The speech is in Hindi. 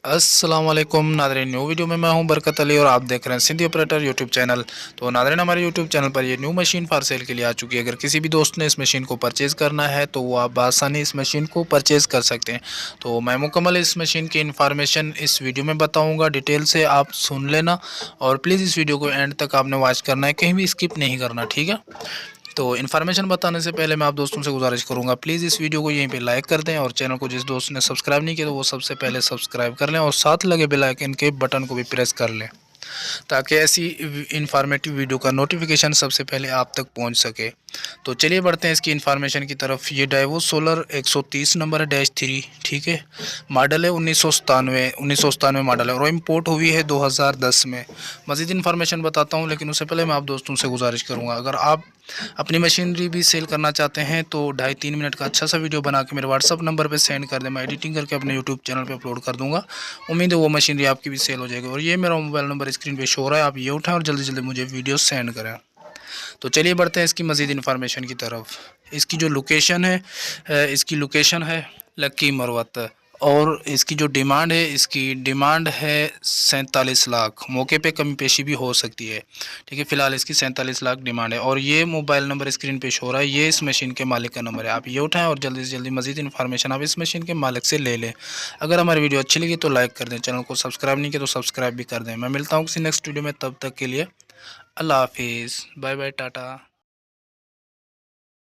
अस्सलाम वालेकुम नादरीन, न्यू वीडियो में मैं हूं बरकत अली और आप देख रहे हैं सिंधी ऑपरेटर यूट्यूब चैनल। तो नादरीन, हमारे यूट्यूब चैनल पर ये न्यू मशीन फॉर सेल के लिए आ चुकी है। अगर किसी भी दोस्त ने इस मशीन को परचेज़ करना है तो वो आप आसानी इस मशीन को परचेज़ कर सकते हैं। तो मैं मुकम्मल इस मशीन की इन्फॉर्मेशन इस वीडियो में बताऊँगा, डिटेल से आप सुन लेना और प्लीज़ इस वीडियो को एंड तक आपने वॉच करना है, कहीं भी स्किप नहीं करना, ठीक है। तो इन्फॉर्मेशन बताने से पहले मैं आप दोस्तों से गुजारिश करूंगा, प्लीज़ इस वीडियो को यहीं पे लाइक कर दें और चैनल को जिस दोस्त ने सब्सक्राइब नहीं किया तो वो सबसे पहले सब्सक्राइब कर लें और साथ लगे बेल आइकन के बटन को भी प्रेस कर लें ताकि ऐसी इंफॉर्मेटिव वीडियो का नोटिफिकेशन सबसे पहले आप तक पहुंच सके। तो चलिए बढ़ते हैं इसकी इन्फॉर्मेशन की तरफ। ये डाइवो सोलर 130 नंबर है -3, ठीक है। मॉडल है 1997 मॉडल है और इम्पोर्ट हुई है 2010 में। मज़ीद इन्फॉर्मेशन बताता हूँ लेकिन उससे पहले मैं आप दोस्तों से गुजारिश करूँगा, अगर आप अपनी मशीनरी भी सेल करना चाहते हैं तो 2.5-3 मिनट का अच्छा सा वीडियो बना के मेरे व्हाट्सअप नंबर पे सेंड कर दें, मैं एडिटिंग करके अपने यूट्यूब चैनल पे अपलोड कर दूंगा। उम्मीद है वो मशीनरी आपकी भी सेल हो जाएगी। और ये मेरा मोबाइल नंबर स्क्रीन पे शो हो रहा है, आप ये उठाएं और जल्दी जल्दी मुझे वीडियो सेंड करें। तो चलिए बढ़ते हैं इसकी मज़ीद इन्फॉर्मेशन की तरफ। इसकी जो लोकेशन है, इसकी लोकेशन है लक्की मरवत और इसकी जो डिमांड है, इसकी डिमांड है 47 लाख। मौके पे कमी पेशी भी हो सकती है, ठीक है। फ़िलहाल इसकी 47 लाख डिमांड है और ये मोबाइल नंबर स्क्रीन पे शो हो रहा है, ये इस मशीन के मालिक का नंबर है। आप ये उठाएं और जल्दी से जल्दी मज़ीद इन्फॉर्मेशन आप इस मशीन के मालिक से ले लें। अगर हमारी वीडियो अच्छी लगी तो लाइक कर दें, चैनल को सब्सक्राइब नहीं किया तो सब्सक्राइब भी कर दें। मैं मिलता हूँ किसी नेक्स्ट वीडियो में, तब तक के लिए अल्लाह हाफिज़, बाय बाय, टाटा।